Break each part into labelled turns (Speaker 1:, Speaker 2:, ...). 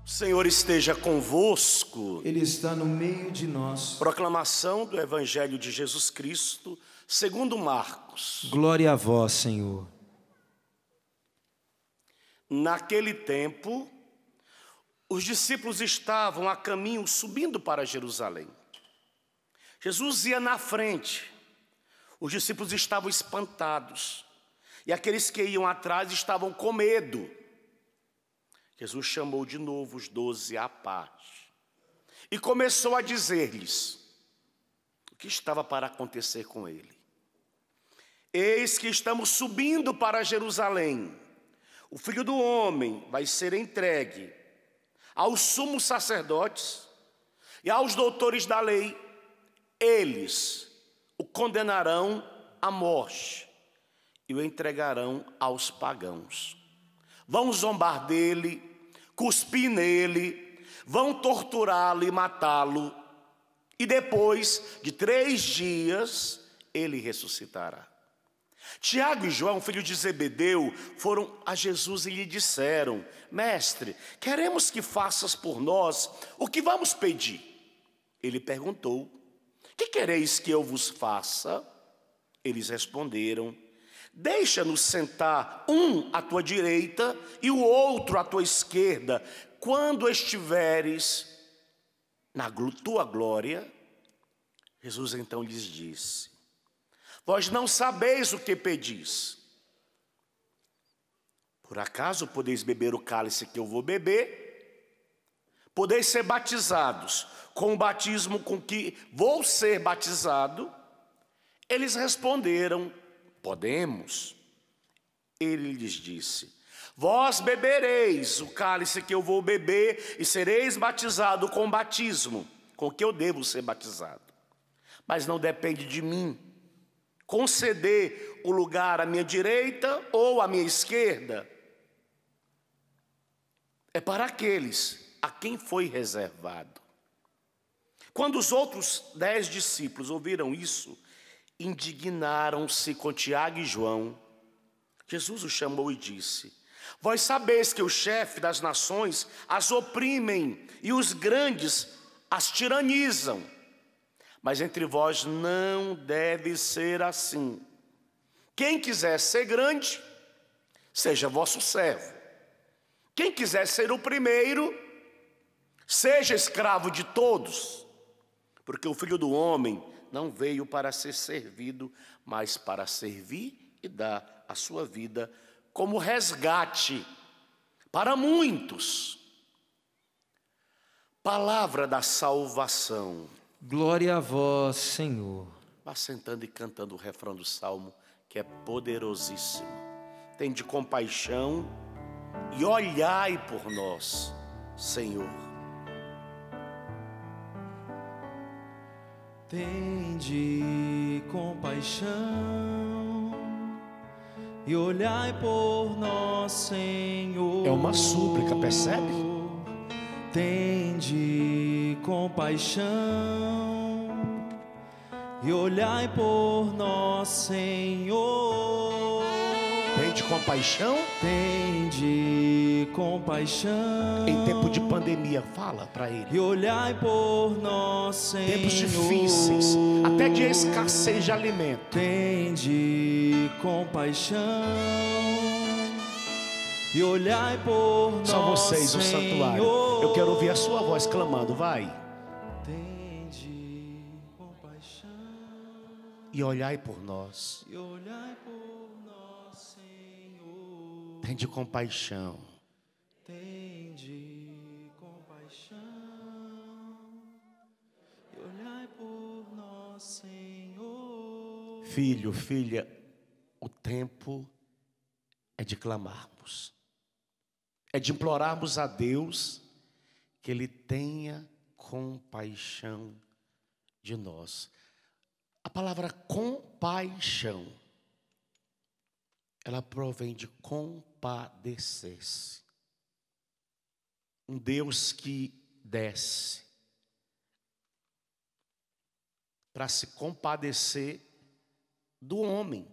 Speaker 1: O Senhor esteja convosco.
Speaker 2: Ele está no meio de nós.
Speaker 1: Proclamação do Evangelho de Jesus Cristo, segundo Marcos.
Speaker 2: Glória a vós, Senhor.
Speaker 1: Naquele tempo, os discípulos estavam a caminho subindo para Jerusalém. Jesus ia na frente. Os discípulos estavam espantados. E aqueles que iam atrás estavam com medo. Jesus chamou de novo os 12 à parte e começou a dizer-lhes o que estava para acontecer com ele. Eis que estamos subindo para Jerusalém. O Filho do Homem vai ser entregue aos sumos sacerdotes e aos doutores da lei. Eles o condenarão à morte e o entregarão aos pagãos. Vão zombar dele, cuspir nele, vão torturá-lo e matá-lo, e depois de 3 dias ele ressuscitará. Tiago e João, filho de Zebedeu, foram a Jesus e lhe disseram: Mestre, queremos que faças por nós o que vamos pedir. Ele perguntou: que quereis que eu vos faça? Eles responderam: deixa-nos sentar um à tua direita e o outro à tua esquerda, quando estiveres na tua glória. Jesus então lhes disse: vós não sabeis o que pedis. Por acaso podeis beber o cálice que eu vou beber? Podeis ser batizados com o batismo com que vou ser batizado? Eles responderam: podemos. Ele lhes disse: vós bebereis o cálice que eu vou beber e sereis batizado com o batismo com que eu devo ser batizado. Mas não depende de mim conceder o lugar à minha direita ou à minha esquerda. É para aqueles a quem foi reservado. Quando os outros 10 discípulos ouviram isso, indignaram-se com Tiago e João. Jesus os chamou e disse: vós sabeis que o chefe das nações as oprimem e os grandes as tiranizam. Mas entre vós não deve ser assim. Quem quiser ser grande, seja vosso servo. Quem quiser ser o primeiro, seja escravo de todos. Porque o Filho do Homem não veio para ser servido, mas para servir e dar a sua vida como resgate para muitos. Palavra da salvação.
Speaker 2: Glória a vós, Senhor.
Speaker 1: Vá sentando e cantando o refrão do Salmo, que é poderosíssimo. Tende compaixão e olhai por nós, Senhor.
Speaker 2: Tende compaixão e olhai por nós, Senhor.
Speaker 1: É uma súplica, percebe?
Speaker 2: Tende compaixão e olhai por nós, Senhor.
Speaker 1: Tende compaixão.
Speaker 2: Tende compaixão.
Speaker 1: Em tempo de pandemia, fala para ele.
Speaker 2: E olhai por nós, Senhor.
Speaker 1: Tempos difíceis, até de escassez de alimento.
Speaker 2: Tende compaixão e olhai por nós,
Speaker 1: Só vocês, o santuário. Eu quero ouvir a sua voz clamando, vai.
Speaker 2: Tende compaixão
Speaker 1: E olhai por nós.
Speaker 2: e olhai por nós, Senhor.
Speaker 1: Tende compaixão.
Speaker 2: Tende compaixão e olhai por nós, Senhor.
Speaker 1: Filho, filha, o tempo é de clamarmos. É de implorarmos a Deus que Ele tenha compaixão de nós. A palavra compaixão, ela provém de compadecer-se. Um Deus que desce para se compadecer do homem.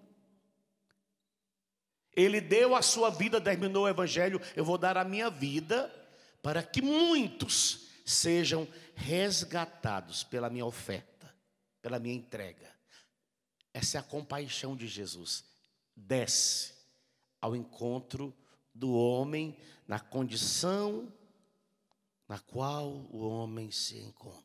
Speaker 1: Ele deu a sua vida, terminou o evangelho, eu vou dar a minha vida para que muitos sejam resgatados pela minha oferta, pela minha entrega. Essa é a compaixão de Jesus. Desce ao encontro do homem na condição na qual o homem se encontra.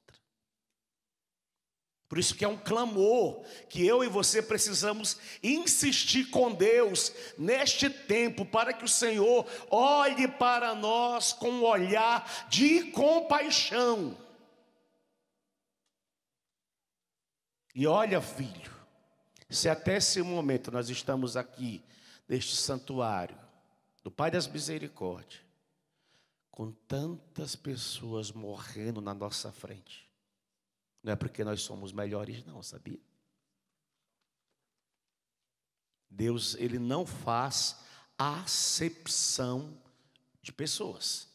Speaker 1: Por isso que é um clamor que eu e você precisamos insistir com Deus neste tempo, para que o Senhor olhe para nós com um olhar de compaixão. E olha, filho, se até esse momento nós estamos aqui, neste santuário do Pai das Misericórdias, com tantas pessoas morrendo na nossa frente, não é porque nós somos melhores não, sabia? Deus, Ele não faz acepção de pessoas.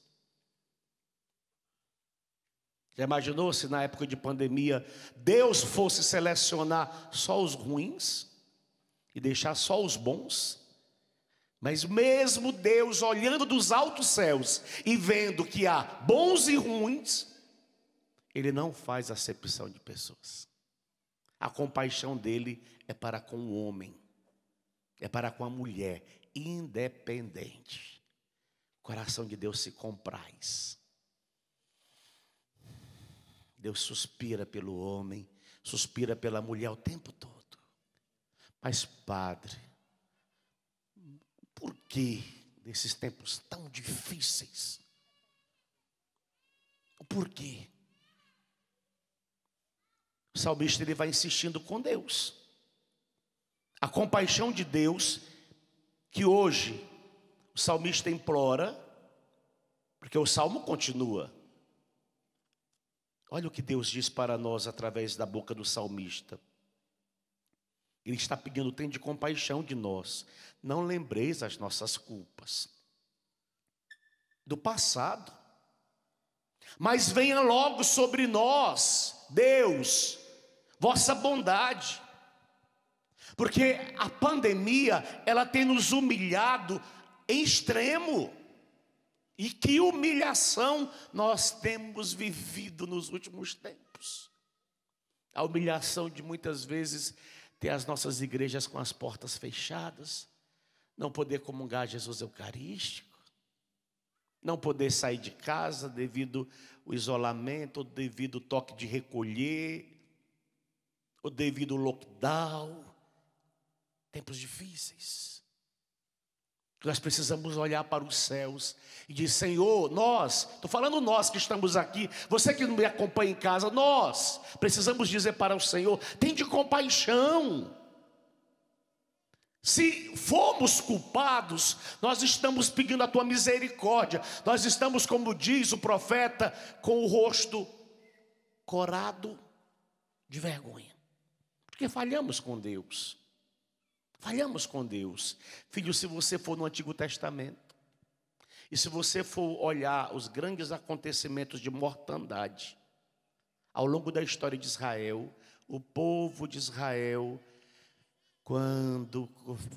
Speaker 1: Já imaginou se na época de pandemia Deus fosse selecionar só os ruins e deixar só os bons? Mas mesmo Deus olhando dos altos céus e vendo que há bons e ruins, Ele não faz acepção de pessoas. A compaixão dele é para com o homem, é para com a mulher, independente. O coração de Deus se compraz. Deus suspira pelo homem, suspira pela mulher o tempo todo. Mas, Padre, por que nesses tempos tão difíceis? Por quê? O salmista, ele vai insistindo com Deus. A compaixão de Deus, que hoje o salmista implora, porque o salmo continua. Olha o que Deus diz para nós através da boca do salmista. Ele está pedindo: tem de compaixão de nós, não lembreis as nossas culpas do passado, mas venha logo sobre nós, Deus, vossa bondade, porque a pandemia, ela tem nos humilhado em extremo. E que humilhação nós temos vivido nos últimos tempos. A humilhação de muitas vezes ter as nossas igrejas com as portas fechadas, não poder comungar Jesus Eucarístico, não poder sair de casa devido ao isolamento, ou devido ao toque de recolher, ou devido ao lockdown. Tempos difíceis. Nós precisamos olhar para os céus e dizer: Senhor, nós, estou falando nós que estamos aqui, você que me acompanha em casa, nós precisamos dizer para o Senhor: tem de compaixão. Se fomos culpados, nós estamos pedindo a tua misericórdia. Nós estamos, como diz o profeta, com o rosto corado de vergonha, porque falhamos com Deus. Falhamos com Deus. Filho, se você for no Antigo Testamento, e se você for olhar os grandes acontecimentos de mortandade ao longo da história de Israel, o povo de Israel, quando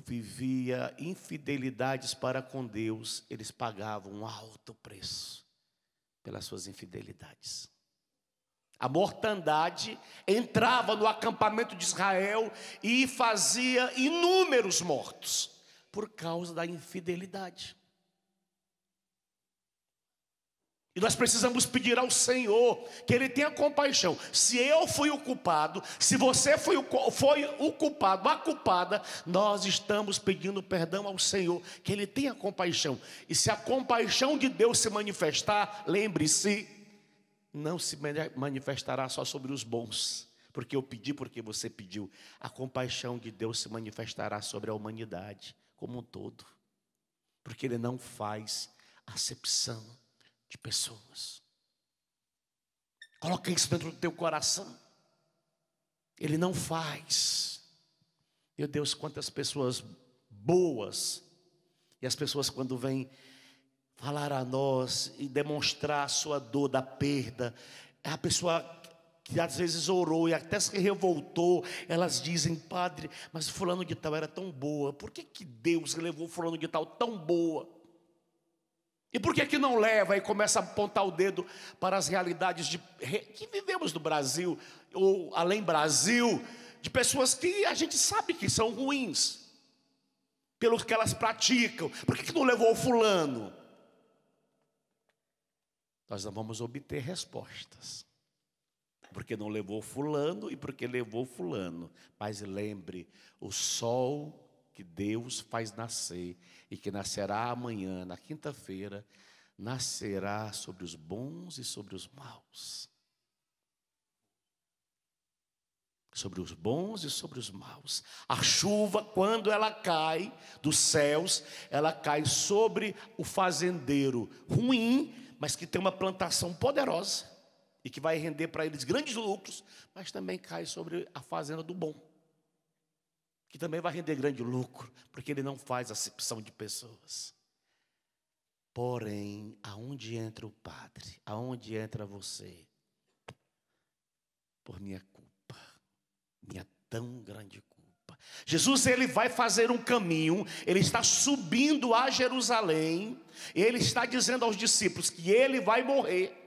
Speaker 1: vivia infidelidades para com Deus, eles pagavam um alto preço pelas suas infidelidades. A mortandade entrava no acampamento de Israel e fazia inúmeros mortos por causa da infidelidade. E nós precisamos pedir ao Senhor que Ele tenha compaixão. Se eu fui o culpado, se você foi o culpado, a culpada, nós estamos pedindo perdão ao Senhor, que Ele tenha compaixão. E se a compaixão de Deus se manifestar, lembre-se, não se manifestará só sobre os bons, porque eu pedi, porque você pediu. A compaixão de Deus se manifestará sobre a humanidade como um todo, porque Ele não faz acepção de pessoas. Coloca isso dentro do teu coração. Ele não faz. Meu Deus, quantas pessoas boas, e as pessoas quando vêm falar a nós e demonstrar a sua dor da perda, a pessoa que às vezes orou e até se revoltou, elas dizem: padre, mas fulano de tal era tão boa, por que Deus levou fulano de tal tão boa? E por que não leva? E começa a apontar o dedo para as realidades que vivemos no Brasil, ou além Brasil, de pessoas que a gente sabe que são ruins, pelo que elas praticam. Por que não levou o fulano? Nós não vamos obter respostas, porque não levou fulano e porque levou fulano. Mas lembre, o sol que Deus faz nascer e que nascerá amanhã, na quinta-feira, nascerá sobre os bons e sobre os maus. Sobre os bons e sobre os maus. A chuva, quando ela cai dos céus, ela cai sobre o fazendeiro ruim, mas que tem uma plantação poderosa e que vai render para eles grandes lucros, mas também cai sobre a fazenda do bom, que também vai render grande lucro, porque ele não faz acepção de pessoas. Porém, aonde entra o padre? Aonde entra você? Por minha culpa, minha tão grande culpa. Jesus, ele vai fazer um caminho, ele está subindo a Jerusalém, e ele está dizendo aos discípulos que ele vai morrer.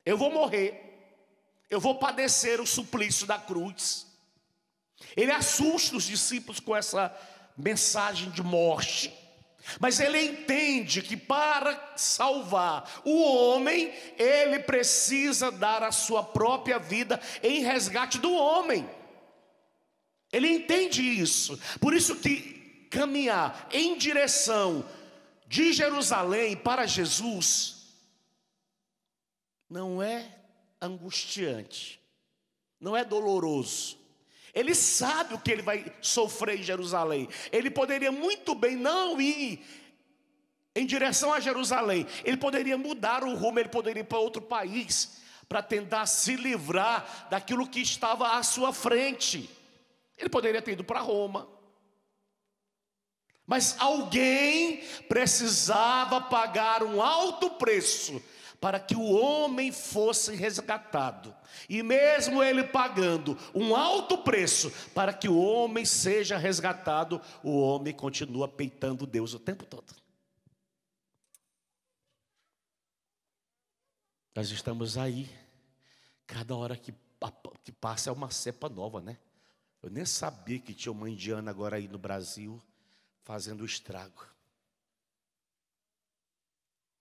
Speaker 1: Eu vou morrer, eu vou padecer o suplício da cruz. Ele assusta os discípulos com essa mensagem de morte, mas ele entende que para salvar o homem, ele precisa dar a sua própria vida em resgate do homem. Ele entende isso, por isso que caminhar em direção de Jerusalém para Jesus não é angustiante, não é doloroso. Ele sabe o que ele vai sofrer em Jerusalém. Ele poderia muito bem não ir em direção a Jerusalém. Ele poderia mudar o rumo, ele poderia ir para outro país, para tentar se livrar daquilo que estava à sua frente. Ele poderia ter ido para Roma. Mas alguém precisava pagar um alto preço para que o homem fosse resgatado. E mesmo ele pagando um alto preço para que o homem seja resgatado, o homem continua peitando Deus o tempo todo. Nós estamos aí, cada hora que passa é uma cepa nova, né? Eu nem sabia que tinha uma indiana agora aí no Brasil fazendo estrago.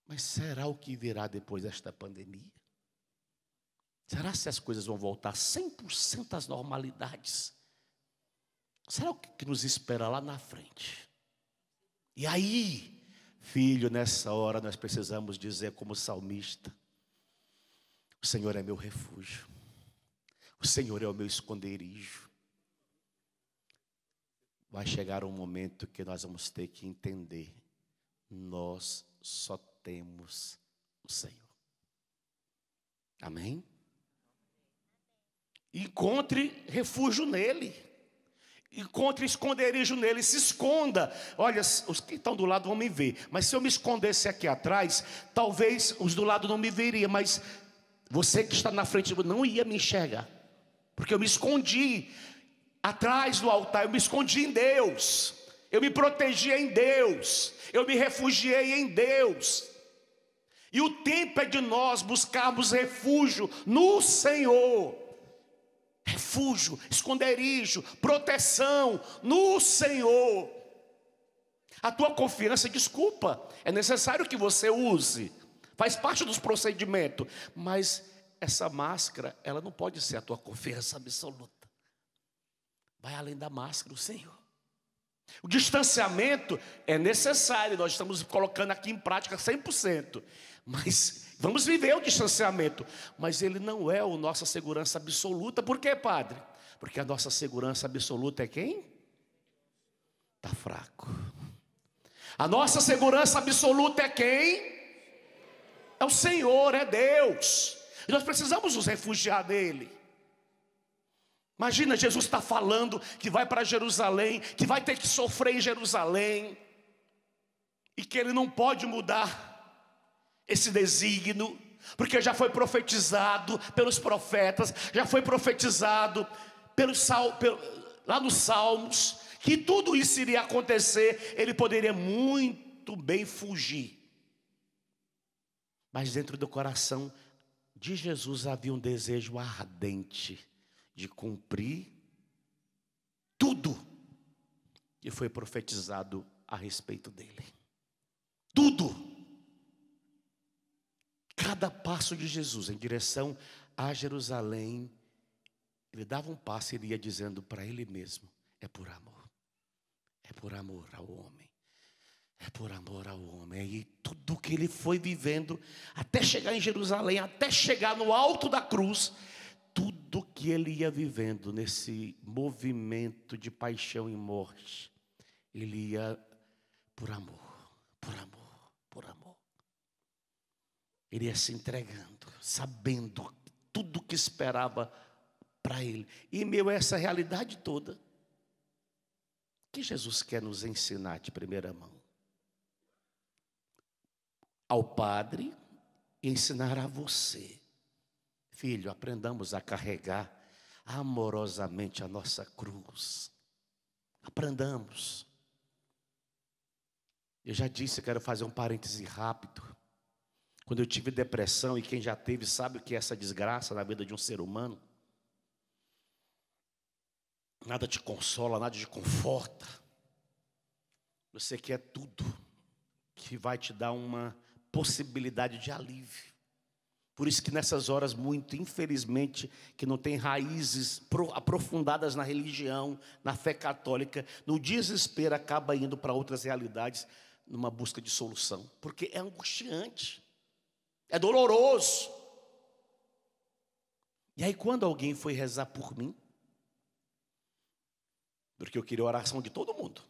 Speaker 1: Mas será o que virá depois desta pandemia? Será se as coisas vão voltar 100% às normalidades? Será o que nos espera lá na frente? E aí, filho, nessa hora nós precisamos dizer como salmista: o Senhor é meu refúgio, o Senhor é o meu esconderijo. Vai chegar um momento que nós vamos ter que entender: nós só temos o Senhor. Amém? Encontre refúgio nele, encontre esconderijo nele, se esconda. Olha, os que estão do lado vão me ver, mas se eu me escondesse aqui atrás, talvez os do lado não me veriam, mas você que está na frente não ia me enxergar, porque eu me escondi atrás do altar, eu me escondi em Deus, eu me protegi em Deus, eu me refugiei em Deus. E o tempo é de nós buscarmos refúgio no Senhor. Refúgio, esconderijo, proteção no Senhor. A tua confiança, desculpa, é necessário que você use, faz parte dos procedimentos, mas essa máscara, ela não pode ser a tua confiança absoluta. Vai além da máscara, o Senhor. O distanciamento é necessário, nós estamos colocando aqui em prática 100%, mas vamos viver o distanciamento, mas ele não é a nossa segurança absoluta. Por quê, padre? Porque a nossa segurança absoluta é quem? Está fraco. A nossa segurança absoluta é quem? É o Senhor, é Deus. E nós precisamos nos refugiar nele. Imagina, Jesus está falando que vai para Jerusalém, que vai ter que sofrer em Jerusalém, e que ele não pode mudar esse desígnio, Porque já foi profetizado pelos profetas, já foi profetizado lá nos Salmos, que tudo isso iria acontecer. Ele poderia muito bem fugir. Mas dentro do coração de Jesus havia um desejo ardente de cumprir tudo que foi profetizado a respeito dele. Tudo. Cada passo de Jesus em direção a Jerusalém, ele dava um passo e ele ia dizendo para ele mesmo: é por amor. É por amor ao homem. É por amor ao homem. E tudo que ele foi vivendo, até chegar em Jerusalém, até chegar no alto da cruz, tudo que ele ia vivendo nesse movimento de paixão e morte, ele ia por amor, por amor, por amor. Ele ia se entregando, sabendo tudo que esperava para ele. E em meio a essa realidade toda, o que Jesus quer nos ensinar de primeira mão? Ao Padre e ensinar a você: filho, aprendamos a carregar amorosamente a nossa cruz. Aprendamos. Eu já disse, quero fazer um parêntese rápido. Quando eu tive depressão, e quem já teve sabe o que é essa desgraça na vida de um ser humano. Nada te consola, nada te conforta. Você quer tudo que vai te dar uma possibilidade de alívio. Por isso que nessas horas, muito infelizmente, que não tem raízes aprofundadas na religião, na fé católica, no desespero acaba indo para outras realidades, numa busca de solução. Porque é angustiante, é doloroso. E aí quando alguém foi rezar por mim, porque eu queria a oração de todo mundo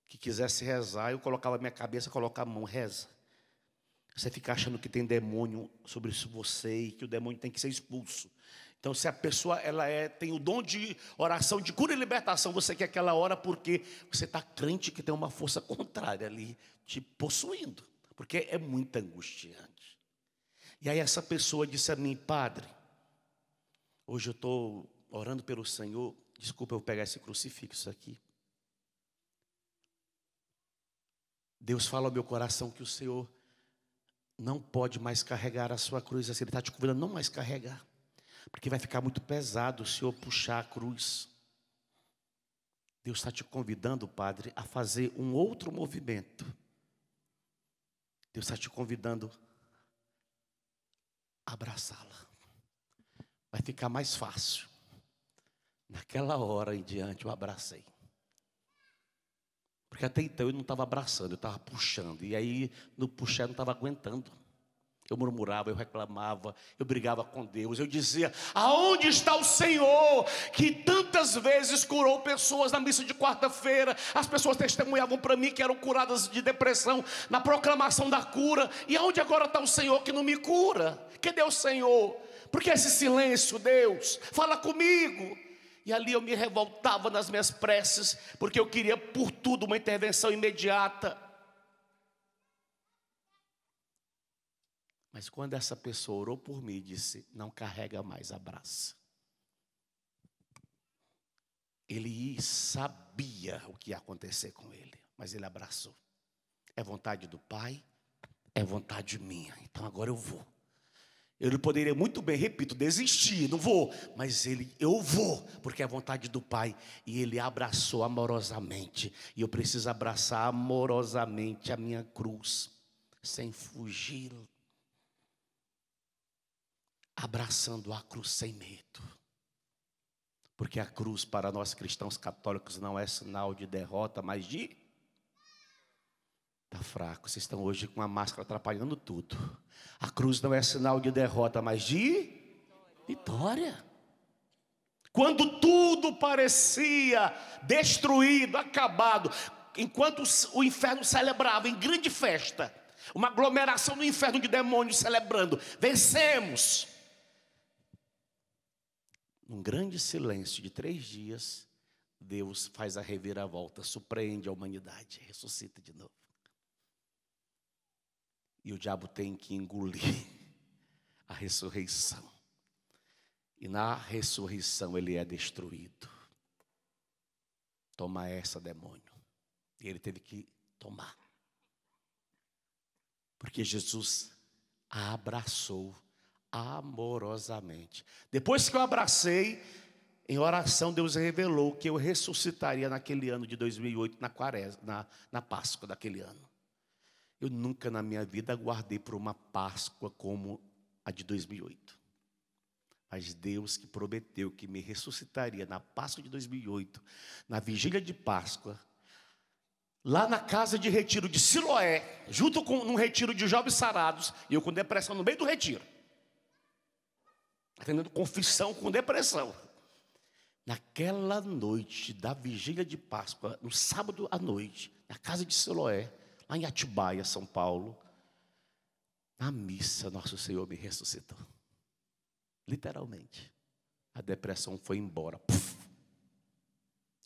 Speaker 1: que quisesse rezar, eu colocava a minha cabeça, colocava a mão, reza. Você fica achando que tem demônio sobre você e que o demônio tem que ser expulso. Então, se a pessoa tem o dom de oração, de cura e libertação, você quer que ela ora porque você está crente que tem uma força contrária ali te possuindo, porque é muito angustiante. E aí essa pessoa disse a mim: padre, hoje eu estou orando pelo Senhor. Desculpa eu pegar esse crucifixo aqui. Deus fala ao meu coração que o Senhor não pode mais carregar a sua cruz assim. Ele está te convidando a não mais carregar, porque vai ficar muito pesado o Senhor puxar a cruz. Deus está te convidando, padre, a fazer um outro movimento. Deus está te convidando a abraçá-la. Vai ficar mais fácil. Naquela hora em diante eu abracei. Porque até então eu não estava abraçando, eu estava puxando. E aí no puxar eu não estava aguentando. Eu murmurava, eu reclamava, eu brigava com Deus. Eu dizia: aonde está o Senhor que tantas vezes curou pessoas na missa de quarta-feira? As pessoas testemunhavam para mim que eram curadas de depressão na proclamação da cura. E aonde agora está o Senhor que não me cura? Cadê o Senhor? Por que esse silêncio, Deus? Fala comigo. E ali eu me revoltava nas minhas preces, porque eu queria por tudo uma intervenção imediata. Mas quando essa pessoa orou por mim e disse: não carrega mais, abraça. Ele sabia o que ia acontecer com ele, mas ele abraçou. É vontade do Pai, é vontade minha, então agora eu vou. Ele poderia muito bem, repito, desistir, não vou. Mas eu vou, porque é a vontade do Pai. E ele abraçou amorosamente. E eu preciso abraçar amorosamente a minha cruz, sem fugir. Abraçando a cruz sem medo. Porque a cruz para nós cristãos católicos não é sinal de derrota, mas de... Está fraco, vocês estão hoje com a máscara atrapalhando tudo. A cruz não é sinal de derrota, mas de vitória. Quando tudo parecia destruído, acabado, enquanto o inferno celebrava em grande festa, uma aglomeração no inferno de demônios celebrando: vencemos. Num grande silêncio de 3 dias, Deus faz a reviravolta, surpreende a humanidade, ressuscita de novo. E o diabo tem que engolir a ressurreição. E na ressurreição ele é destruído. Toma essa, demônio. E ele teve que tomar. Porque Jesus a abraçou amorosamente. Depois que eu abracei, em oração Deus revelou que eu ressuscitaria naquele ano de 2008, na Páscoa daquele ano. Eu nunca na minha vida aguardei por uma Páscoa como a de 2008. Mas Deus que prometeu que me ressuscitaria na Páscoa de 2008, na vigília de Páscoa, lá na casa de retiro de Siloé, junto com um retiro de jovens sarados, e eu com depressão no meio do retiro, atendendo confissão com depressão. Naquela noite da vigília de Páscoa, no sábado à noite, na casa de Siloé, lá em Atibaia, São Paulo, na missa, nosso Senhor me ressuscitou. Literalmente. A depressão foi embora. Puf.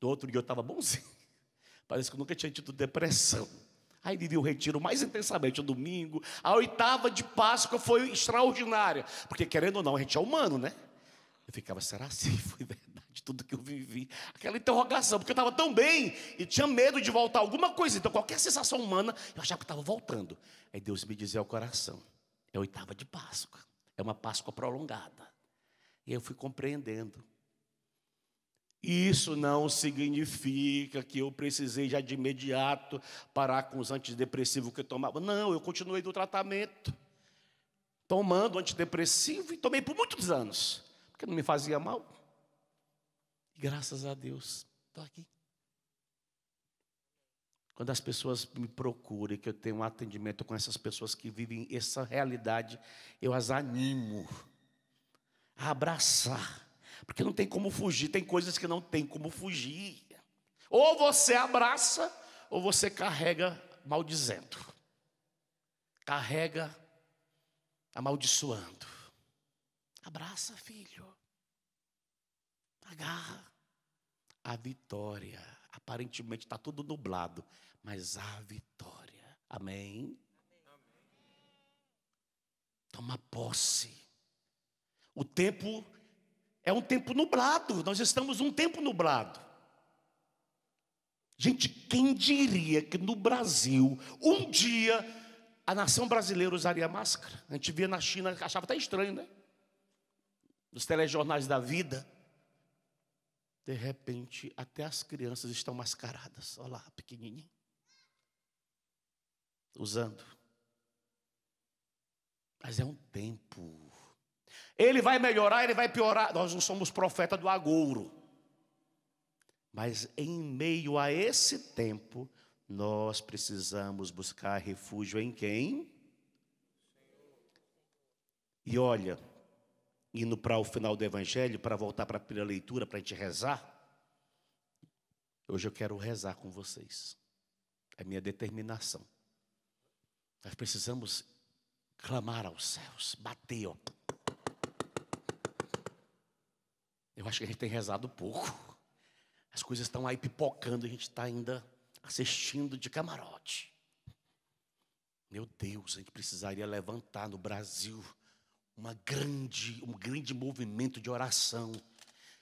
Speaker 1: No outro dia eu estava bonzinho. Parece que eu nunca tinha tido depressão. Aí vivi o retiro mais intensamente, o domingo. A 8ª de Páscoa foi extraordinária. Porque querendo ou não, a gente é humano, né? Eu ficava, será assim? Foi verdade tudo que eu vivi? Aquela interrogação, porque eu estava tão bem e tinha medo de voltar alguma coisa. Então qualquer sensação humana, eu achava que estava voltando. Aí Deus me dizia ao coração, é a 8ª de Páscoa. É uma Páscoa prolongada. E eu fui compreendendo. Isso não significa que eu precisei já de imediato parar com os antidepressivos que eu tomava. Não, eu continuei no tratamento, tomando antidepressivo e tomei por muitos anos, porque não me fazia mal. E graças a Deus, estou aqui. Quando as pessoas me procuram e que eu tenho um atendimento com essas pessoas que vivem essa realidade, eu as animo a abraçar. Porque não tem como fugir, tem coisas que não tem como fugir. Ou você abraça, ou você carrega maldizendo. Carrega amaldiçoando. Abraça, filho. Agarra. A vitória. Aparentemente está tudo nublado, mas há vitória. Amém? Toma posse. O tempo é um tempo nublado. Nós estamos num tempo nublado. Gente, quem diria que no Brasil, um dia, a nação brasileira usaria máscara? A gente via na China, achava até estranho, né? Nos telejornais da vida. De repente, até as crianças estão mascaradas. Olha lá, pequenininho. Usando. Mas é um tempo. Ele vai melhorar, ele vai piorar. Nós não somos profeta do agouro. Mas em meio a esse tempo, nós precisamos buscar refúgio em quem? E olha, indo para o final do Evangelho, para voltar para a primeira leitura, para a gente rezar. Hoje eu quero rezar com vocês. É minha determinação. Nós precisamos clamar aos céus, bater, ó. Eu acho que a gente tem rezado pouco. As coisas estão aí pipocando, a gente está ainda assistindo de camarote. Meu Deus, a gente precisaria levantar no Brasil um grande movimento de oração.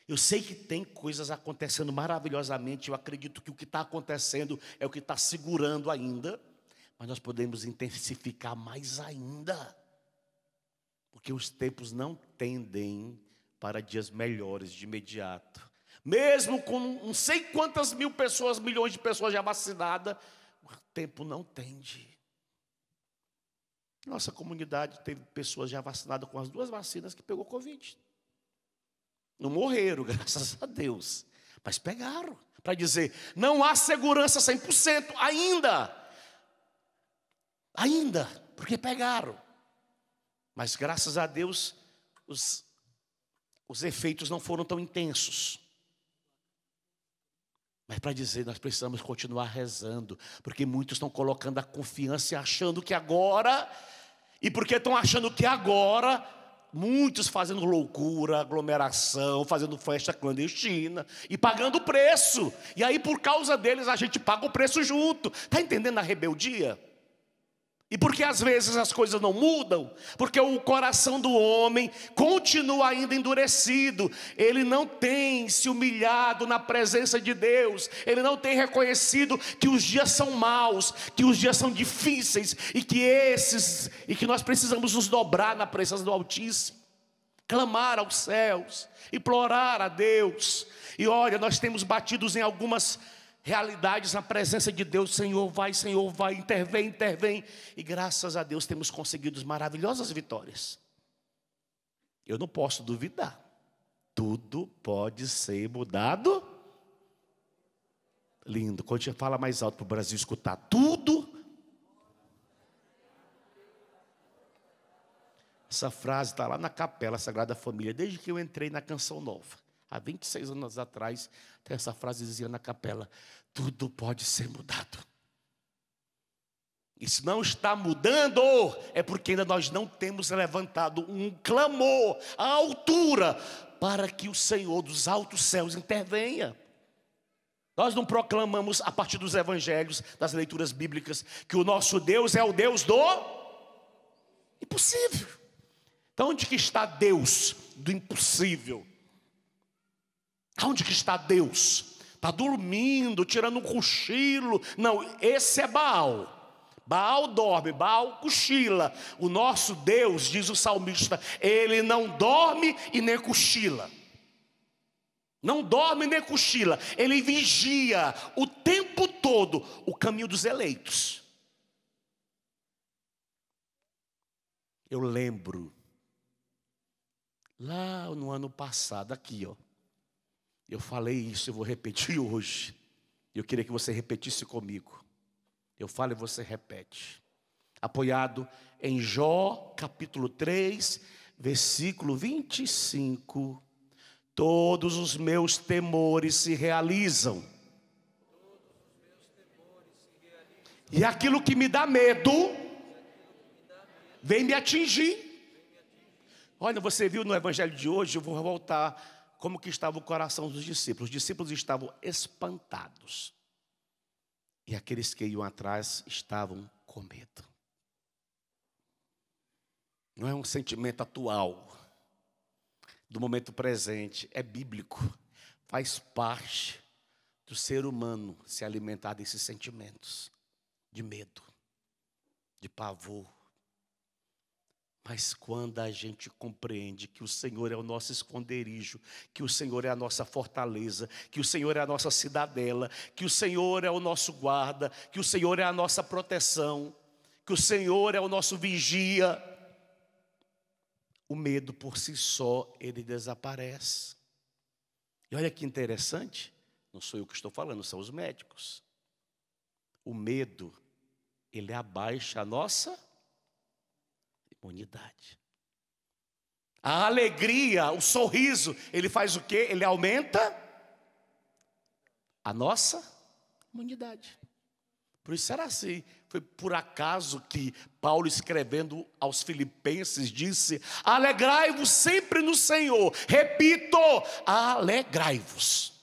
Speaker 1: Eu sei que tem coisas acontecendo maravilhosamente. Eu acredito que o que está acontecendo é o que está segurando ainda. Mas nós podemos intensificar mais ainda. Porque os tempos não tendem para dias melhores de imediato. Mesmo com não sei quantas milhões de pessoas já vacinadas, o tempo não tende. Nossa comunidade teve pessoas já vacinadas com as 2 vacinas que pegou Covid. Não morreram, graças a Deus. Mas pegaram. Para dizer, não há segurança 100% ainda. Ainda, porque pegaram. Mas graças a Deus, os efeitos não foram tão intensos. Mas para dizer, nós precisamos continuar rezando, porque muitos estão colocando a confiança e achando que agora, e porque estão achando que agora, muitos fazendo loucura, aglomeração, fazendo festa clandestina e pagando preço. E aí por causa deles a gente paga o preço junto. Está entendendo a rebeldia? E porque às vezes as coisas não mudam, porque o coração do homem continua ainda endurecido, ele não tem se humilhado na presença de Deus, ele não tem reconhecido que os dias são maus, que os dias são difíceis, e que nós precisamos nos dobrar na presença do Altíssimo, clamar aos céus, implorar a Deus. E olha, nós temos batidos em algumas realidades na presença de Deus. Senhor vai, intervém, intervém. E graças a Deus temos conseguido maravilhosas vitórias. Eu não posso duvidar. Tudo pode ser mudado. Lindo. Quando a gente fala mais alto para o Brasil escutar. Tudo. Essa frase está lá na Capela Sagrada Família, desde que eu entrei na Canção Nova. Há 26 anos atrás, tem essa frase dizia na capela: tudo pode ser mudado. E se não está mudando, é porque ainda nós não temos levantado um clamor à altura para que o Senhor dos altos céus intervenha. Nós não proclamamos a partir dos evangelhos, das leituras bíblicas, que o nosso Deus é o Deus do impossível. Então onde que está Deus do impossível? Onde que está Deus? Está dormindo, tirando um cochilo. Não, esse é Baal. Baal dorme, Baal cochila. O nosso Deus, diz o salmista, ele não dorme e nem cochila. Não dorme nem cochila. Ele vigia o tempo todo o caminho dos eleitos. Eu lembro, lá no ano passado, aqui ó, eu falei isso, eu vou repetir hoje. Eu queria que você repetisse comigo. Eu falo e você repete. Apoiado em Jó, capítulo 3, versículo 25. Todos os meus temores se realizam. E aquilo que me dá medo, vem me atingir. Olha, você viu no evangelho de hoje, eu vou voltar como que estava o coração dos discípulos. Os discípulos estavam espantados. E aqueles que iam atrás estavam com medo. Não é um sentimento atual, do momento presente, é bíblico. Faz parte do ser humano se alimentar desses sentimentos de medo, de pavor. Mas quando a gente compreende que o Senhor é o nosso esconderijo, que o Senhor é a nossa fortaleza, que o Senhor é a nossa cidadela, que o Senhor é o nosso guarda, que o Senhor é a nossa proteção, que o Senhor é o nosso vigia, o medo por si só, ele desaparece. E olha que interessante, não sou eu que estou falando, são os médicos. O medo, ele abaixa a nossa imunidade. A alegria, o sorriso, ele faz o quê? Ele aumenta a nossa imunidade. Por isso era assim. Foi por acaso que Paulo, escrevendo aos Filipenses, disse: alegrai-vos sempre no Senhor. Repito, alegrai-vos.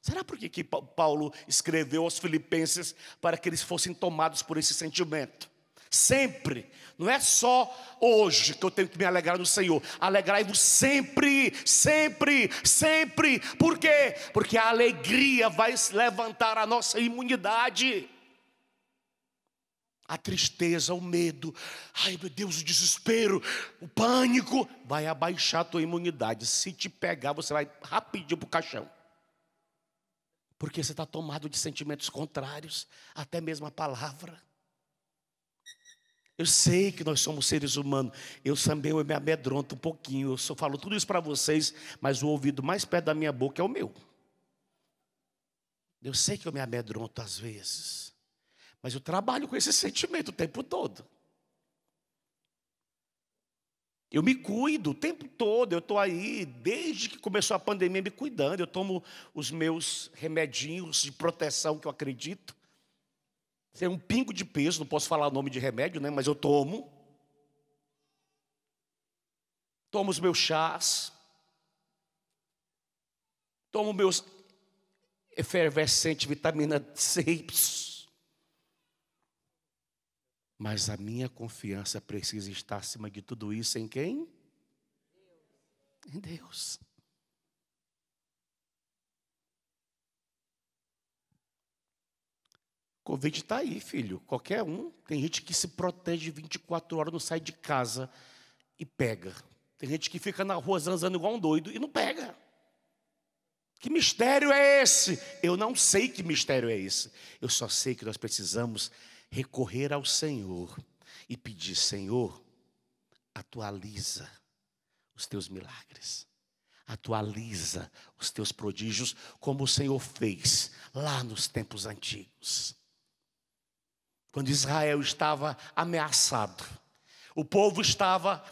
Speaker 1: Será por que Paulo escreveu aos Filipenses para que eles fossem tomados por esse sentimento? Sempre, não é só hoje que eu tenho que me alegrar no Senhor. Alegrai-vos sempre, sempre, sempre. Por quê? Porque a alegria vai levantar a nossa imunidade. A tristeza, o medo, ai meu Deus, o desespero, o pânico, vai abaixar a tua imunidade. Se te pegar, você vai rapidinho para o caixão. Porque você está tomado de sentimentos contrários, até mesmo a palavra. Eu sei que nós somos seres humanos. Eu também me amedronto um pouquinho. Eu só falo tudo isso para vocês, mas o ouvido mais perto da minha boca é o meu. Eu sei que eu me amedronto às vezes, mas eu trabalho com esse sentimento o tempo todo. Eu me cuido o tempo todo. Eu estou aí, desde que começou a pandemia, me cuidando. Eu tomo os meus remedinhos de proteção que eu acredito. Tem um pingo de peso, não posso falar o nome de remédio, né? Mas eu tomo. Tomo os meus chás. Tomo meus efervescentes, vitamina C. Mas a minha confiança precisa estar acima de tudo isso em quem? Em Deus. O convite está aí, filho. Qualquer um. Tem gente que se protege 24 horas, não sai de casa e pega. Tem gente que fica na rua zanzando igual um doido e não pega. Que mistério é esse? Eu não sei que mistério é esse. Eu só sei que nós precisamos recorrer ao Senhor e pedir: Senhor, atualiza os teus milagres. Atualiza os teus prodígios, como o Senhor fez lá nos tempos antigos. Quando Israel estava ameaçado, o povo estava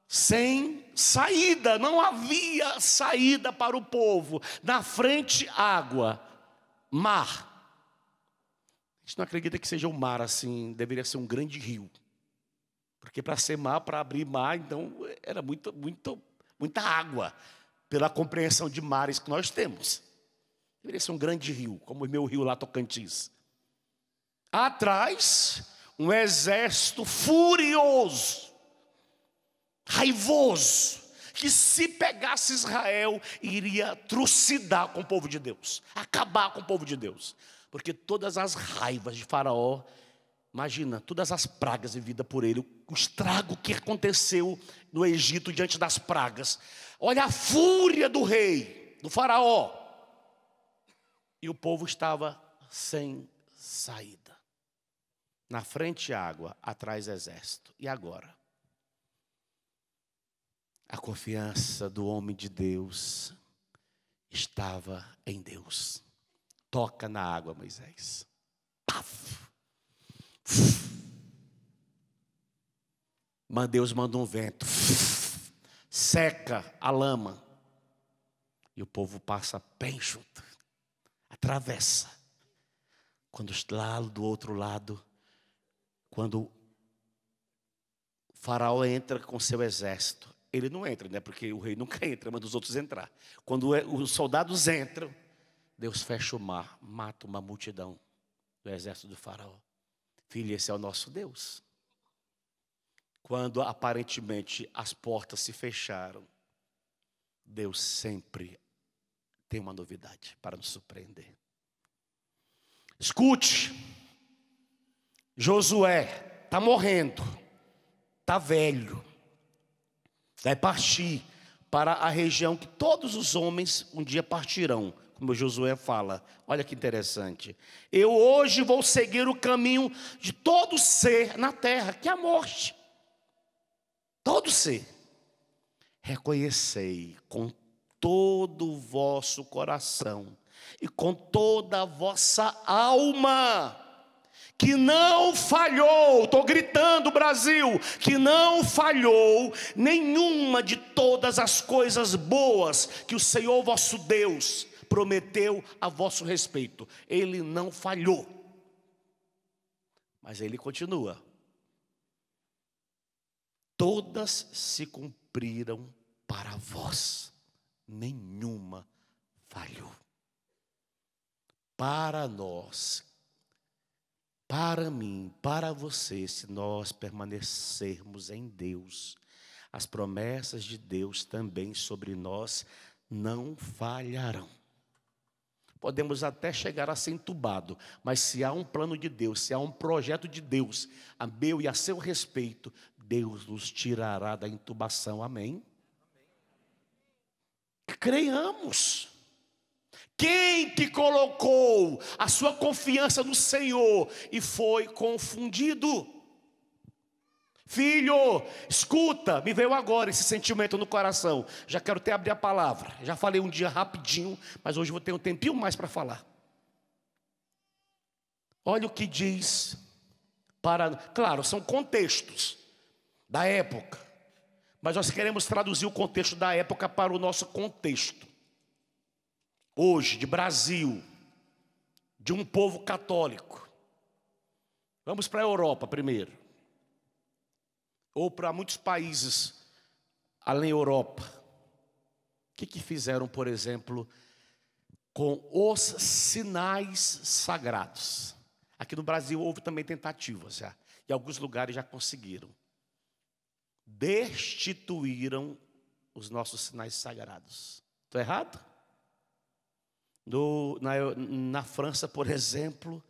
Speaker 1: sem saída, não havia saída para o povo. Na frente, água, mar. A gente não acredita que seja um mar assim, deveria ser um grande rio. Porque para ser mar, para abrir mar, então era muita água, pela compreensão de mares que nós temos. Deveria ser um grande rio, como o meu rio lá, Tocantins. Atrás, um exército furioso, raivoso, que se pegasse Israel, iria trucidar com o povo de Deus, acabar com o povo de Deus. Porque todas as raivas de Faraó, imagina, todas as pragas vividas por ele, o estrago que aconteceu no Egito diante das pragas. Olha a fúria do rei, do Faraó. E o povo estava sem saída. Na frente água, atrás exército. E agora? A confiança do homem de Deus estava em Deus. Toca na água, Moisés. Paf! Deus manda um vento. Seca a lama. E o povo passa bem junto. Atravessa. Quando lá do outro lado, quando o Faraó entra com seu exército, ele não entra, né? Porque o rei nunca entra, manda os outros entrar. Quando os soldados entram, Deus fecha o mar, mata uma multidão do exército do Faraó. Filho, esse é o nosso Deus. Quando aparentemente as portas se fecharam, Deus sempre tem uma novidade para nos surpreender. Escute, Josué está morrendo, está velho, vai partir para a região que todos os homens um dia partirão, como Josué fala. Olha que interessante. Eu hoje vou seguir o caminho de todo ser na terra, que é a morte. Todo ser. Reconhecei com todo o vosso coração e com toda a vossa alma que não falhou, estou gritando, Brasil, que não falhou nenhuma de todas as coisas boas que o Senhor vosso Deus prometeu a vosso respeito. Ele não falhou. Mas ele continua. Todas se cumpriram para vós, nenhuma falhou. Para nós, para mim, para você, se nós permanecermos em Deus, as promessas de Deus também sobre nós não falharão. Podemos até chegar a ser entubado, mas se há um plano de Deus, se há um projeto de Deus a meu e a seu respeito, Deus nos tirará da intubação. Amém? Creiamos. Quem que colocou a sua confiança no Senhor e foi confundido? Filho, escuta, me veio agora esse sentimento no coração. Já quero até abrir a palavra. Já falei um dia rapidinho, mas hoje vou ter um tempinho mais para falar. Olha o que diz claro, são contextos da época, mas nós queremos traduzir o contexto da época para o nosso contexto. Hoje, de Brasil, de um povo católico. Vamos para a Europa primeiro. Ou para muitos países além da Europa. O que fizeram, por exemplo, com os sinais sagrados? Aqui no Brasil houve também tentativas já. E alguns lugares já conseguiram. Destituíram os nossos sinais sagrados. Estou errado? Na França, por exemplo,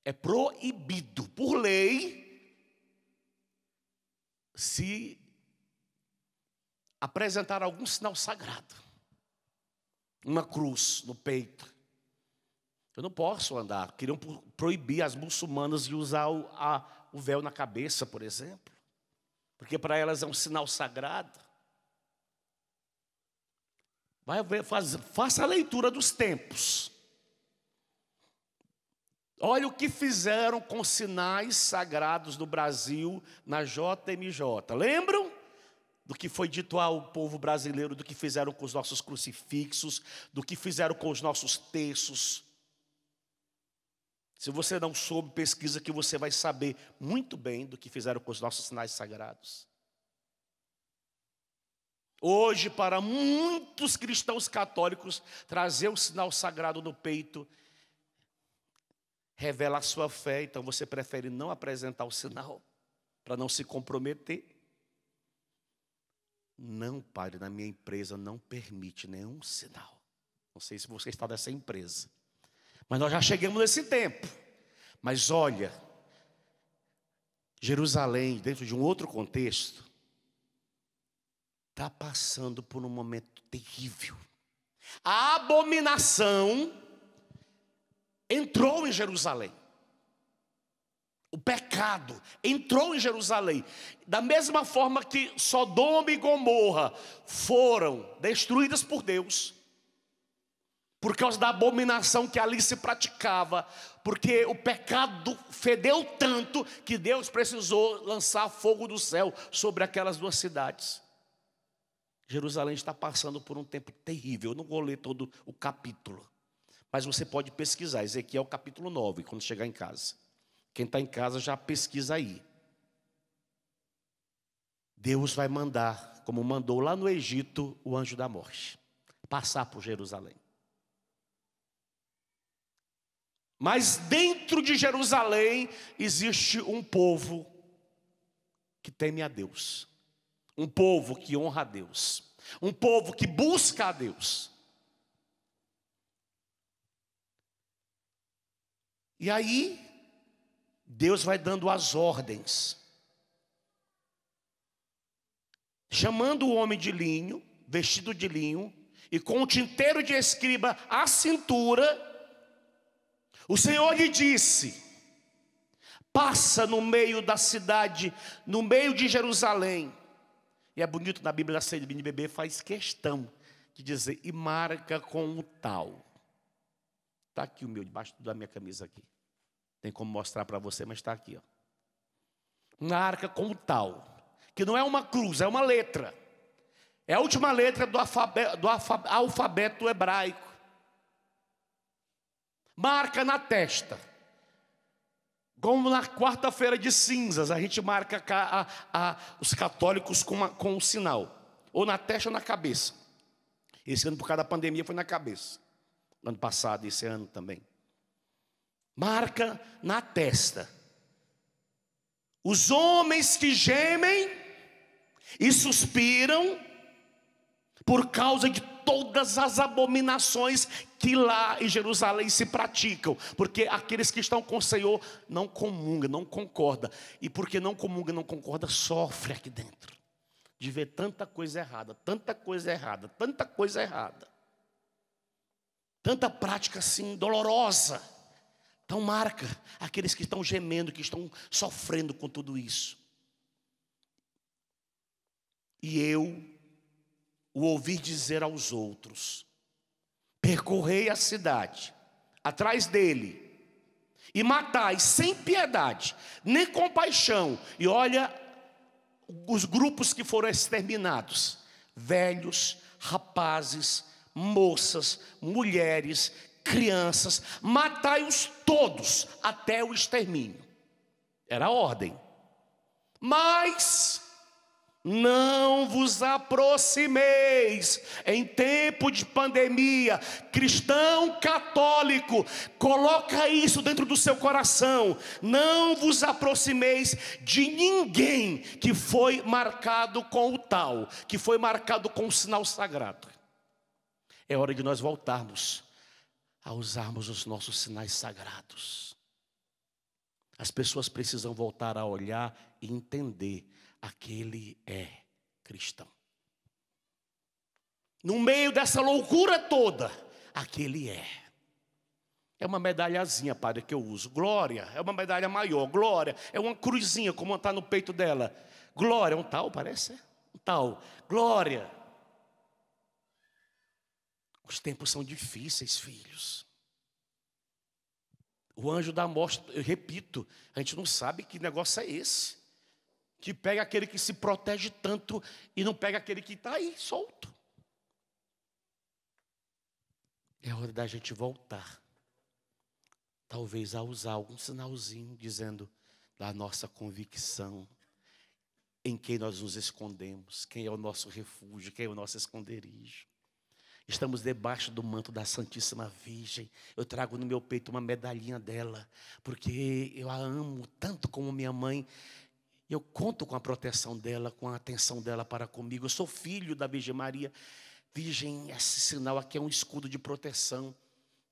Speaker 1: é proibido, por lei, se apresentar algum sinal sagrado. Uma cruz no peito. Eu não posso andar. Queriam proibir as muçulmanas de usar o véu na cabeça, por exemplo. Porque para elas é um sinal sagrado. Faça a leitura dos tempos. Olha o que fizeram com sinais sagrados do Brasil na JMJ. Lembram do que foi dito ao povo brasileiro, do que fizeram com os nossos crucifixos, do que fizeram com os nossos terços? Se você não soube, pesquisa que você vai saber muito bem do que fizeram com os nossos sinais sagrados. Hoje, para muitos cristãos católicos, trazer o sinal sagrado no peito revela a sua fé. Então você prefere não apresentar o sinal para não se comprometer. Não, padre, na minha empresa não permite nenhum sinal. Não sei se você está nessa empresa, mas nós já chegamos nesse tempo. Mas olha, Jerusalém, dentro de um outro contexto, está passando por um momento terrível. A abominação entrou em Jerusalém. O pecado entrou em Jerusalém. Da mesma forma que Sodoma e Gomorra foram destruídas por Deus, por causa da abominação que ali se praticava, porque o pecado fedeu tanto que Deus precisou lançar fogo do céu sobre aquelas duas cidades. Jerusalém está passando por um tempo terrível. Eu não vou ler todo o capítulo, mas você pode pesquisar, Ezequiel capítulo 9, quando chegar em casa. Quem está em casa já pesquisa aí. Deus vai mandar, como mandou lá no Egito, o anjo da morte, passar por Jerusalém. Mas dentro de Jerusalém existe um povo que teme a Deus. Um povo que honra a Deus. Um povo que busca a Deus. E aí, Deus vai dando as ordens. Chamando o homem de linho, vestido de linho, e com o tinteiro de escriba à cintura, o Senhor lhe disse: passa no meio da cidade, no meio de Jerusalém. E é bonito na Bíblia, a CNBB faz questão de dizer: e marca com o tal. Está aqui o meu, debaixo da minha camisa aqui. Tem como mostrar para você, mas está aqui, ó. Marca com o tal, que não é uma cruz, é uma letra. É a última letra do alfabeto hebraico. Marca na testa. Como na quarta-feira de cinzas, a gente marca os católicos com um sinal. Ou na testa ou na cabeça. Esse ano, por causa da pandemia, foi na cabeça. Ano passado, esse ano também. Marca na testa. Os homens que gemem e suspiram por causa de todas as abominações que lá em Jerusalém se praticam. Porque aqueles que estão com o Senhor não comungam, não concordam. E porque não comunga, não concorda, sofre aqui dentro. De ver tanta coisa errada, tanta coisa errada, tanta coisa errada. Tanta prática assim dolorosa. Então marca aqueles que estão gemendo, que estão sofrendo com tudo isso. E eu o ouvi dizer aos outros: percorrei a cidade, atrás dele, e matai sem piedade, nem compaixão. E olha os grupos que foram exterminados: velhos, rapazes, moças, mulheres, crianças, matai-os todos até o extermínio. Era a ordem. Mas Não vos aproximeis em tempo de pandemia. Cristão católico, coloca isso dentro do seu coração. Não vos aproximeis de ninguém que foi marcado com o tal, que foi marcado com o sinal sagrado. É hora de nós voltarmos a usarmos os nossos sinais sagrados. As pessoas precisam voltar a olhar e entender: aquele é cristão. No meio dessa loucura toda, aquele é. É uma medalhazinha, padre, que eu uso. Glória, é uma medalha maior. Glória, é uma cruzinha, como está no peito dela. Glória, é um tal, parece? Um tal. Glória. Os tempos são difíceis, filhos. O anjo da morte, eu repito, a gente não sabe que negócio é esse. Que pega aquele que se protege tanto e não pega aquele que está aí, solto. É hora da gente voltar. Talvez a usar algum sinalzinho dizendo da nossa convicção, em quem nós nos escondemos, quem é o nosso refúgio, quem é o nosso esconderijo. Estamos debaixo do manto da Santíssima Virgem. Eu trago no meu peito uma medalhinha dela, porque eu a amo tanto como minha mãe. Eu conto com a proteção dela, com a atenção dela para comigo. Eu sou filho da Virgem Maria. Virgem, esse sinal aqui é um escudo de proteção.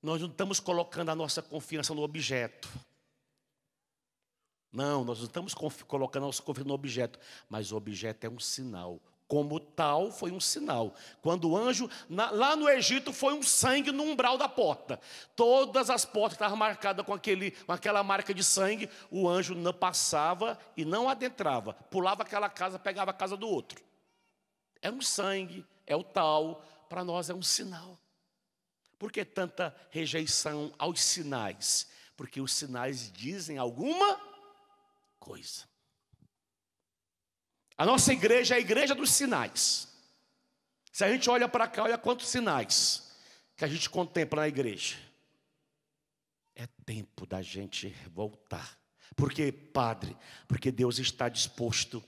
Speaker 1: Nós não estamos colocando a nossa confiança no objeto. Não, nós não estamos colocando a nossa confiança no objeto. Mas o objeto é um sinal. Como tal, foi um sinal. Quando o anjo, lá no Egito, foi um sangue no umbral da porta. Todas as portas estavam marcadas com aquela marca de sangue. O anjo não passava e não adentrava. Pulava aquela casa, pegava a casa do outro. É um sangue, é o tal. Para nós é um sinal. Por que tanta rejeição aos sinais? Porque os sinais dizem alguma coisa. A nossa igreja é a igreja dos sinais. Se a gente olha para cá, olha quantos sinais que a gente contempla na igreja. É tempo da gente voltar. Por quê, padre? Porque Deus está disposto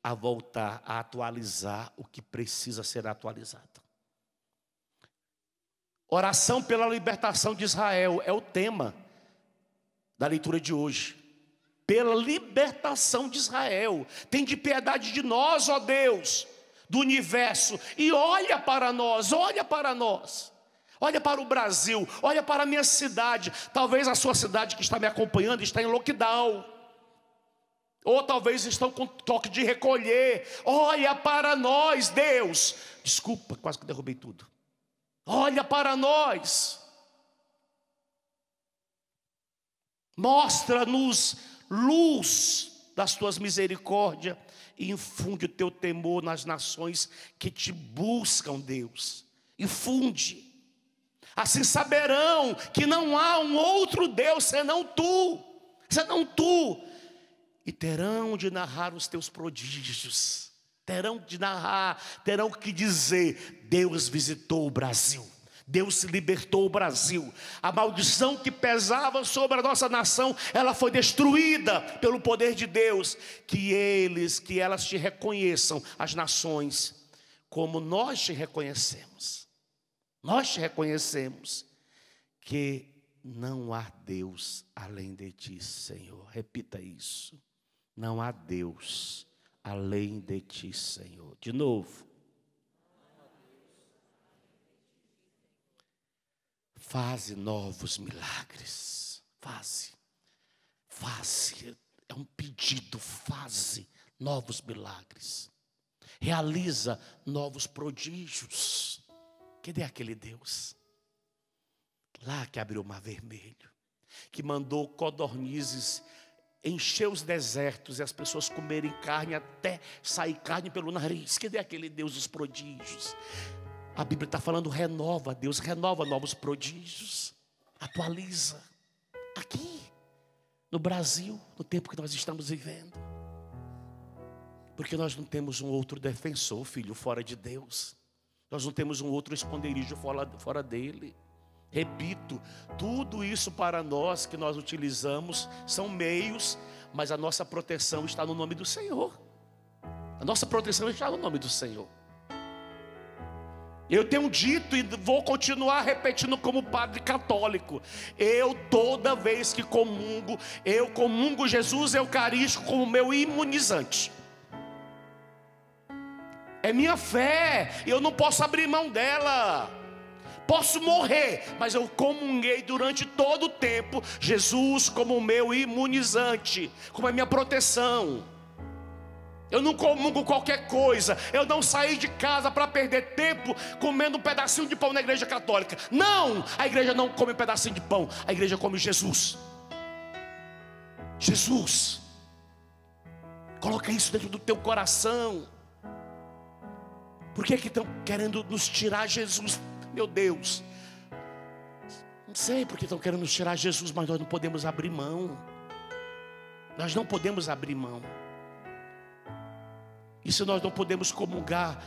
Speaker 1: a voltar, a atualizar o que precisa ser atualizado. Oração pela libertação de Israel é o tema da leitura de hoje. Pela libertação de Israel. Tem de piedade de nós, ó Deus, do universo. E olha para nós, olha para nós. Olha para o Brasil, olha para a minha cidade. Talvez a sua cidade que está me acompanhando está em lockdown. Ou talvez estão com toque de recolher. Olha para nós, Deus. Desculpa, quase que derrubei tudo. Olha para nós. Mostra-nos luz das tuas misericórdias e infunde o teu temor nas nações que te buscam, Deus. Infunde. Assim saberão que não há um outro Deus senão tu. Senão tu. E terão de narrar os teus prodígios. Terão de narrar, terão que dizer: Deus visitou o Brasil. Deus libertou o Brasil. A maldição que pesava sobre a nossa nação, ela foi destruída pelo poder de Deus. Que elas te reconheçam, as nações, como nós te reconhecemos. Nós te reconhecemos que não há Deus além de ti, Senhor. Repita isso. Não há Deus além de ti, Senhor. De novo. Faze novos milagres. Faze. É um pedido. Faze novos milagres. Realiza novos prodígios. Cadê aquele Deus? Lá que abriu o mar vermelho. Que mandou codornizes encher os desertos e as pessoas comerem carne até sair carne pelo nariz. Cadê aquele Deus dos prodígios? A Bíblia está falando: renova, Deus renova novos prodígios, atualiza, aqui, no Brasil, no tempo que nós estamos vivendo. Porque nós não temos um outro defensor, filho, fora de Deus. Nós não temos um outro esconderijo fora dele. Repito, tudo isso para nós que nós utilizamos são meios, mas a nossa proteção está no nome do Senhor. A nossa proteção está no nome do Senhor. Eu tenho dito e vou continuar repetindo como padre católico. Eu, toda vez que comungo, eu comungo Jesus Eucarístico como meu imunizante. É minha fé, eu não posso abrir mão dela. Posso morrer, mas eu comunguei durante todo o tempo Jesus como meu imunizante, como a minha proteção. Eu não comungo qualquer coisa. Eu não saí de casa para perder tempo comendo um pedacinho de pão na igreja católica. Não, a igreja não come um pedacinho de pão. A igreja come Jesus. Jesus. Coloca isso dentro do teu coração. Por que estão querendo nos tirar Jesus? Meu Deus. Não sei porque estão querendo nos tirar Jesus, mas nós não podemos abrir mão. Nós não podemos abrir mão. E se nós não podemos comungar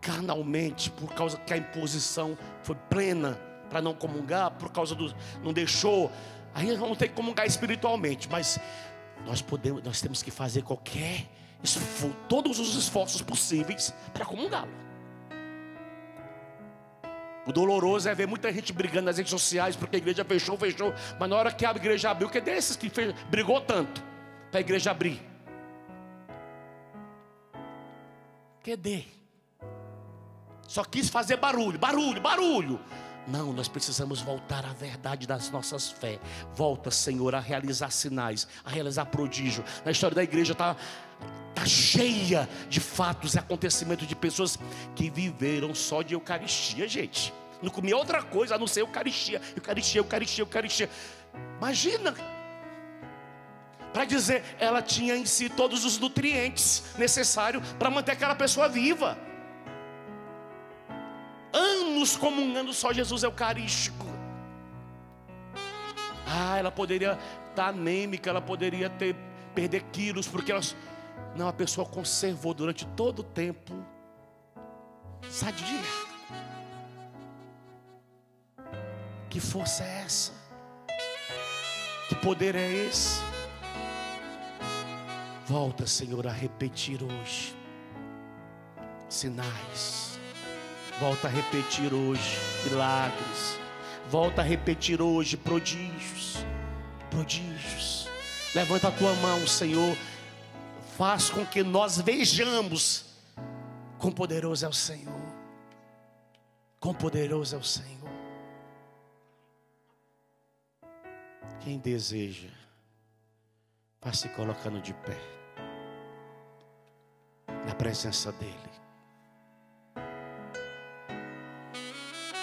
Speaker 1: carnalmente, por causa que a imposição foi plena para não comungar, por causa do não deixou, aí nós vamos ter que comungar espiritualmente. Mas nós temos que fazer todos os esforços possíveis para comungá-lo. O doloroso é ver muita gente brigando nas redes sociais porque a igreja fechou. Mas na hora que a igreja abriu, que desses que brigou tanto para a igreja abrir? Cadê? Só quis fazer barulho. Não, nós precisamos voltar à verdade das nossas fés. Volta, Senhor, a realizar sinais, a realizar prodígio. Na história da igreja está cheia de fatos e acontecimentos de pessoas que viveram só de Eucaristia, gente. Não comia outra coisa a não ser Eucaristia. Imagina. Para dizer, ela tinha em si todos os nutrientes necessários para manter aquela pessoa viva. Anos comungando só Jesus Eucarístico. Ela poderia estar anêmica, ela poderia perder quilos, porque a pessoa conservou durante todo o tempo. Sadia. Que força é essa? Que poder é esse? Volta, Senhor, a repetir hoje sinais. Volta a repetir hoje milagres. Volta a repetir hoje prodígios. Levanta a tua mão, Senhor. Faz com que nós vejamos quão poderoso é o Senhor. Quão poderoso é o Senhor. Quem deseja, vai se colocando de pé na presença dEle.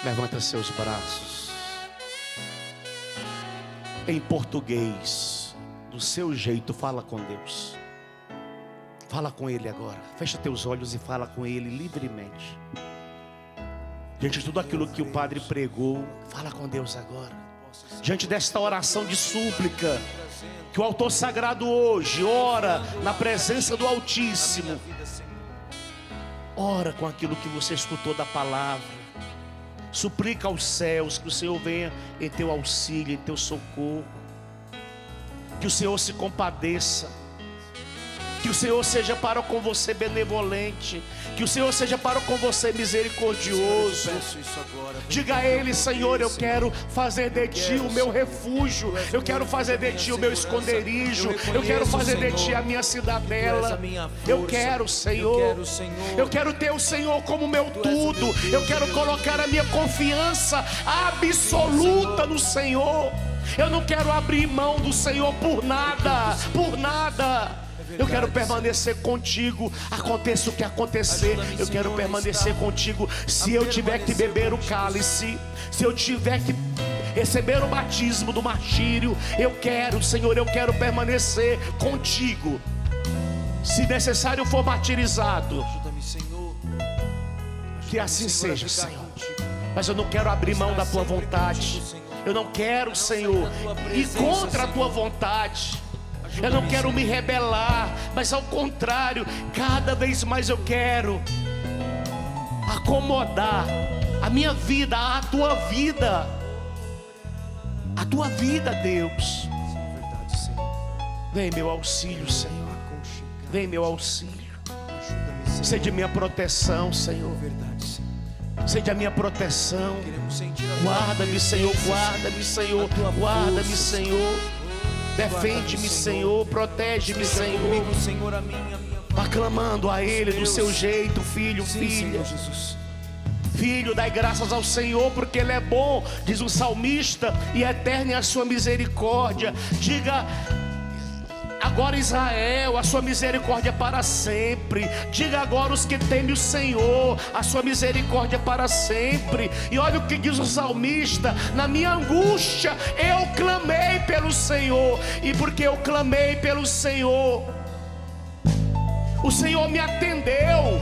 Speaker 1: Levanta seus braços. Em português, do seu jeito, fala com Deus. Fala com Ele agora. Fecha teus olhos e fala com Ele livremente. Diante de tudo aquilo que o Padre pregou, fala com Deus agora. Diante desta oração de súplica que o autor sagrado hoje ora na presença do Altíssimo. Ora com aquilo que você escutou da palavra. Suplica aos céus que o Senhor venha em teu auxílio, em teu socorro. Que o Senhor se compadeça. Que o Senhor seja para com você benevolente. Que o Senhor seja para com você misericordioso. Diga a Ele: Senhor, eu quero fazer de Ti o meu refúgio. Eu quero fazer de Ti o meu esconderijo. Eu quero fazer de Ti a minha cidadela. Eu quero, Senhor. Eu quero ter o Senhor como meu tudo. Eu quero colocar a minha confiança absoluta no Senhor. Eu não quero abrir mão do Senhor por nada. Por nada. Eu quero permanecer contigo, aconteça o que acontecer. Eu quero permanecer contigo. Se eu tiver que beber o cálice, se eu tiver que receber o batismo do martírio, eu quero, Senhor, eu quero permanecer contigo. Se necessário for martirizado, que assim seja, Senhor. Mas eu não quero abrir mão da tua vontade. Eu não quero, Senhor, ir contra a tua vontade. Eu não quero me rebelar, mas ao contrário, cada vez mais eu quero acomodar a minha vida à tua vida. A tua vida, Deus. Vem meu auxílio, Senhor. Vem meu auxílio. Sede minha proteção, Senhor.
Speaker 2: Verdade, Senhor.
Speaker 1: Sede a minha proteção.
Speaker 2: Queremos sentir a tua
Speaker 1: Guarda-me, Senhor,
Speaker 2: presença,
Speaker 1: guarda-me, Senhor,
Speaker 2: a tua
Speaker 1: guarda-me,
Speaker 2: força,
Speaker 1: Senhor. Defende-me, Senhor, protege-me, Senhor.
Speaker 2: comigo, Senhor, a minha
Speaker 1: Aclamando a Ele do seu jeito, filho,
Speaker 2: Sim,
Speaker 1: filha.
Speaker 2: Senhor Jesus.
Speaker 1: Filho, dai graças ao Senhor, porque Ele é bom, diz o salmista, e eterna é a sua misericórdia. Diga agora, Israel, a sua misericórdia é para sempre. Diga agora os que temem o Senhor, a sua misericórdia é para sempre. E olha o que diz o salmista: na minha angústia eu clamei pelo Senhor, e porque eu clamei pelo Senhor, o Senhor me atendeu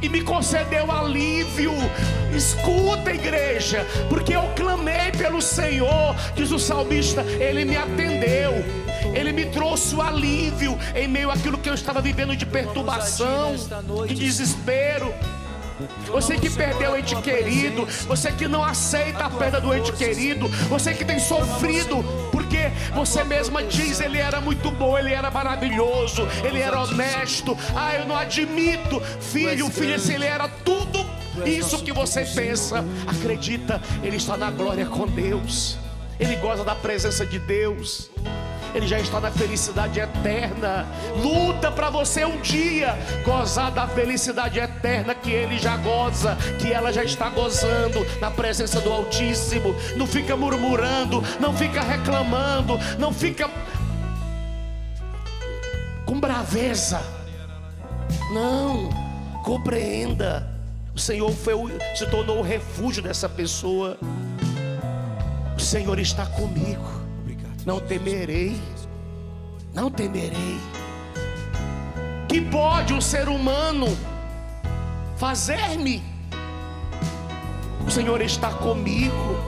Speaker 1: e me concedeu alívio. Escuta, igreja, porque eu clamei pelo Senhor, diz o salmista, Ele me atendeu, Ele me trouxe o alívio em meio àquilo que eu estava vivendo de perturbação, de desespero. Você que perdeu o ente querido, você que não aceita a perda do ente querido, você que tem sofrido, porque você mesma diz: ele era muito bom, ele era maravilhoso, ele era honesto. Ah, eu não admito, filho, filha, se ele era tudo isso que você pensa. Acredita, ele está na glória com Deus, ele goza da presença de Deus, ele já está na felicidade eterna. Luta para você um dia gozar da felicidade eterna que ele já goza, que ela já está gozando na presença do Altíssimo. Não fica murmurando, não fica reclamando, não fica com braveza. Não, compreenda. O Senhor se tornou o refúgio dessa pessoa. O Senhor está comigo. Não temerei, não temerei. Que pode um ser humano fazer-me? O Senhor está comigo,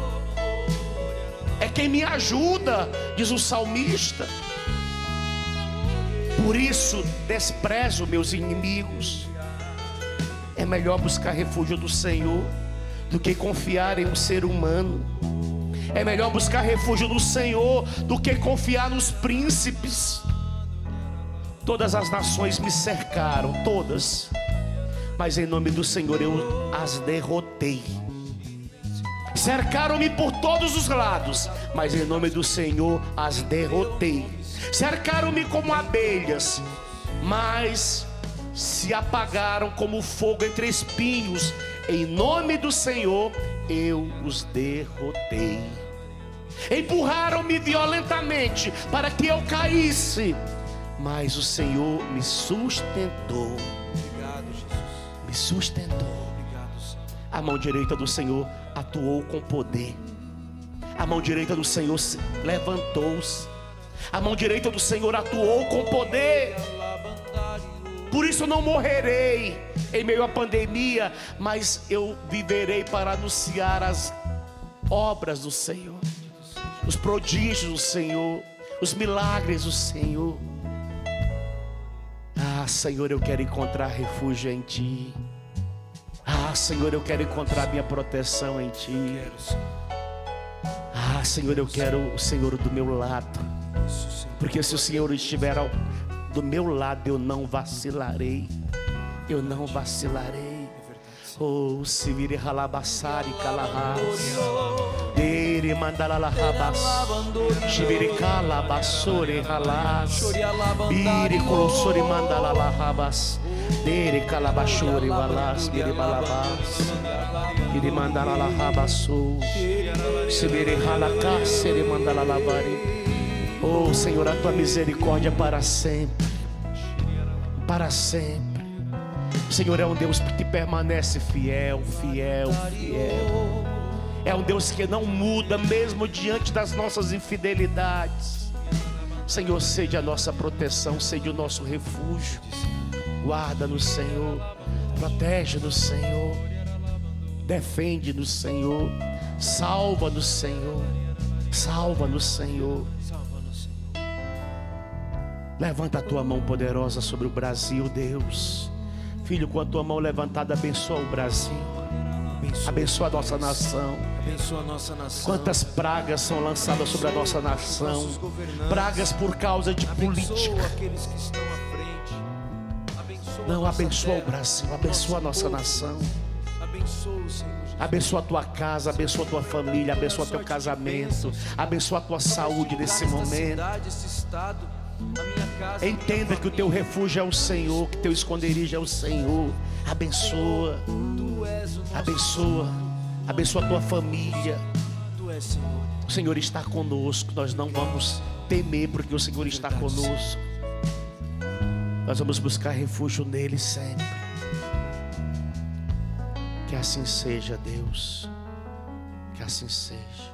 Speaker 1: é quem me ajuda, diz o salmista. Por isso desprezo meus inimigos. É melhor buscar refúgio do Senhor do que confiar em um ser humano. É melhor buscar refúgio no Senhor do que confiar nos príncipes. Todas as nações me cercaram, todas, mas em nome do Senhor eu as derrotei. Cercaram-me por todos os lados, mas em nome do Senhor as derrotei. Cercaram-me como abelhas, mas se apagaram como fogo entre espinhos. Em nome do Senhor eu os derrotei. Empurraram-me violentamente para que eu caísse, mas o Senhor me sustentou.
Speaker 2: Obrigado, Jesus.
Speaker 1: Me sustentou.
Speaker 2: Obrigado, Senhor.
Speaker 1: A mão direita do Senhor atuou com poder. A mão direita do Senhor levantou-se. A mão direita do Senhor atuou com poder. Por isso não morrerei em meio à pandemia, mas eu viverei para anunciar as obras do Senhor, os prodígios do Senhor, os milagres do Senhor. Ah, Senhor, eu quero encontrar refúgio em Ti. Ah, Senhor, eu quero encontrar minha proteção em Ti. Ah, Senhor, eu quero o Senhor do meu lado, porque se o Senhor estiver do meu lado, eu não vacilarei. Eu não vacilarei. Oh, se vire ralabassari calahas, dere mandalahabas, shivire calabassore ralas, bire colossore mandalahabas, dere calabashore valas, bire balabas, bire mandalahabasu, se vire halacasere mandalalavare. Oh Senhor, a tua misericórdia para sempre, para sempre. O Senhor é um Deus que permanece fiel, fiel, fiel. É um Deus que não muda mesmo diante das nossas infidelidades. Senhor, seja a nossa proteção, seja o nosso refúgio. Guarda-nos, Senhor, protege-nos, Senhor, defende-nos, Senhor, salva-nos, Senhor, salva-nos, Senhor. Levanta a tua mão poderosa sobre o Brasil, Deus. Filho, com a tua mão levantada, abençoa o Brasil, abençoa a nossa nação.
Speaker 2: Abençoa a nossa nação.
Speaker 1: Quantas pragas são lançadas sobre a nossa nação, pragas por causa de política.
Speaker 2: Abençoa aqueles que estão à frente.
Speaker 1: Não, abençoa o Brasil, abençoa a nossa nação.
Speaker 2: Abençoa, Senhor Jesus.
Speaker 1: Abençoa a tua casa, abençoa a tua família, abençoa teu casamento, abençoa a tua saúde nesse momento. Entenda que o teu refúgio é o Senhor, que teu esconderijo é o Senhor. Abençoa, abençoa, abençoa a tua família. O Senhor está conosco, nós não vamos temer, porque o Senhor está conosco. Nós vamos buscar refúgio nele sempre. Que assim seja, Deus. Que assim seja.